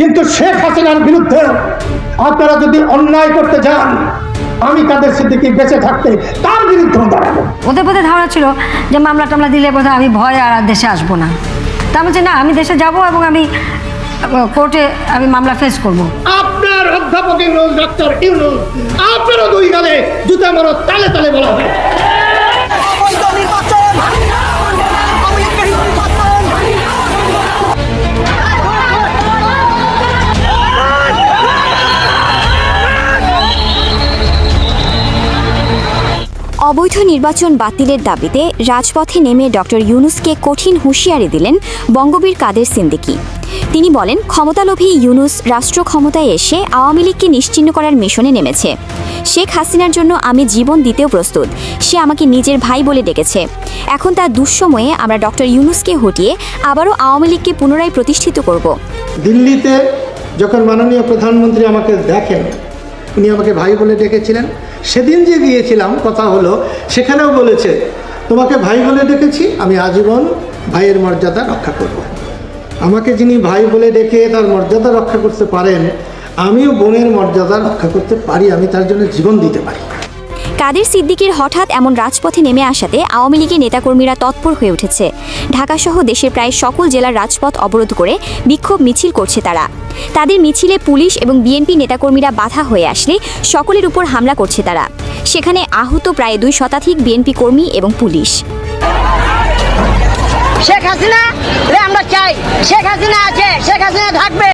কিন্তু শেখ হাসিনার বিরুদ্ধে আপনারা যদি অন্যায় করতে যান, আমি কাদের সিদ্দিকী বেঁচে থাকতে তার বিরুদ্ধে দাঁড়াবো। ওদের বোধহয় ধারণা ছিল যে মামলা টামলা দিলে বোধহয় আমি ভয়ে আর দেশে আসবো না। তা আমি বলছি না, আমি দেশে যাব এবং আমি কোর্টে আমি মামলা ফেস করব। আপনার অধ্যাপক ইউনূস, ডক্টর ইউনূস, আপনারও দুই গালে জুতা মারো, তালে তালে বলা হয়। অবৈধ নির্বাচন বাতিলের দাবিতে রাজপথে নেমে ডক্টর ইউনূসকে কঠিন হুঁশিয়ারি দিলেন বঙ্গবীর কাদের সিদ্দিকী। তিনি বলেন, ক্ষমতালোভী ইউনূস রাষ্ট্র ক্ষমতায় এসে আওয়ামী লীগকে নিশ্চিহ্ন করার মিশনে নেমেছে। শেখ হাসিনার জন্য আমি জীবন দিতেও প্রস্তুত। সে আমাকে নিজের ভাই বলে ডেকেছে। এখন তার দুঃসময়ে আমরা ডক্টর ইউনূসকে হটিয়ে আবারও আওয়ামী লীগকে পুনরায় প্রতিষ্ঠিত করব। দিল্লিতে যখন মাননীয় প্রধানমন্ত্রী আমাকে দেখেন, উনি আমাকে ভাই বলে ডেকেছিলেন। সেদিন যে গিয়েছিলাম, কথা হলো, সেখানেও বলেছে, তোমাকে ভাই বলে ডেকেছি, আমি আজীবন ভাইয়ের মর্যাদা রক্ষা করব। আমাকে যিনি ভাই বলে ডেকে তার মর্যাদা রক্ষা করতে পারেন, আমিও বোনের মর্যাদা রক্ষা করতে পারি, আমি তার জন্য জীবন দিতে পারি। কাদের সিদ্দিকীর হঠাৎ এমন রাজপথে নেমে আসাতে আওয়ামী লীগের নেতাকর্মীরা তৎপর হয়ে উঠেছে। ঢাকাসহ দেশের প্রায় সকল জেলার রাজপথ অবরোধ করে বিক্ষোভ মিছিল করছে তারা। তাদের মিছিলে পুলিশ এবং বিএনপি নেতাকর্মীরা বাধা হয়ে আসলে সকলের উপর হামলা করছে তারা। সেখানে আহত প্রায় 2 শতাধিক বিএনপি কর্মী এবং পুলিশ। শেখ হাসিনা আমরা চাই, শেখ হাসিনা আছে, শেখ হাসিনা থাকবে।